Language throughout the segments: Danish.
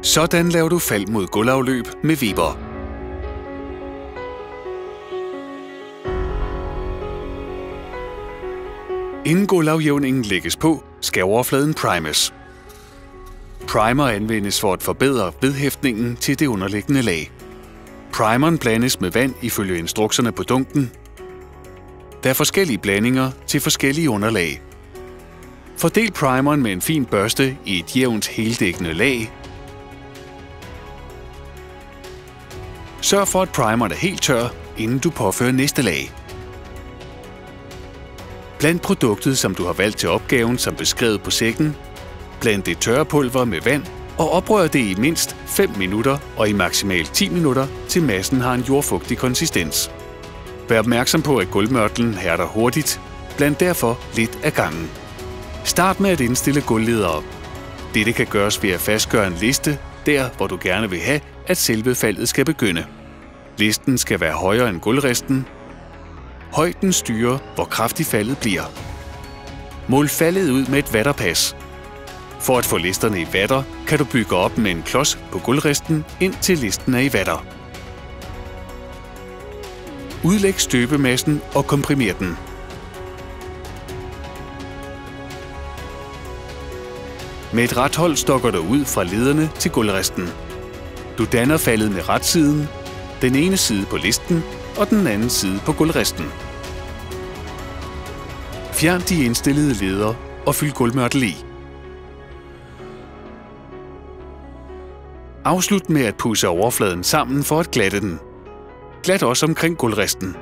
Sådan laver du fald mod gulvafløb med Weber. Inden gulvafjævningen lægges på, skal overfladen primes. Primer anvendes for at forbedre vedhæftningen til det underliggende lag. Primeren blandes med vand ifølge instrukserne på dunken. Der er forskellige blandinger til forskellige underlag. Fordel primeren med en fin børste i et jævnt heldækkende lag. Sørg for, at primeren er helt tør, inden du påfører næste lag. Bland produktet, som du har valgt til opgaven, som beskrevet på sækken. Bland det tørre pulver med vand og oprør det i mindst 5 minutter og i maksimalt 10 minutter, til massen har en jordfugtig konsistens. Vær opmærksom på, at gulvmørtlen hærder hurtigt. Bland derfor lidt af gangen. Start med at indstille gulvledere. Dette kan gøres ved at fastgøre en liste, der hvor du gerne vil have, at selve faldet skal begynde. Listen skal være højere end gulvresten. Højden styrer, hvor kraftigt faldet bliver. Mål faldet ud med et vatterpas. For at få listerne i vatter, kan du bygge op med en klods på gulvresten, indtil listen er i vatter. Udlæg støbemassen og komprimer den. Med et rethold stokker du ud fra lederne til gulvresten. Du danner faldet med retsiden, den ene side på listen og den anden side på gulvresten. Fjern de indstillede leder og fyld gulvmørtel i. Afslut med at pudse overfladen sammen for at glatte den. Glat også omkring gulvresten.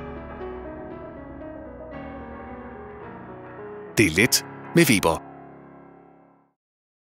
Det er let med Weber.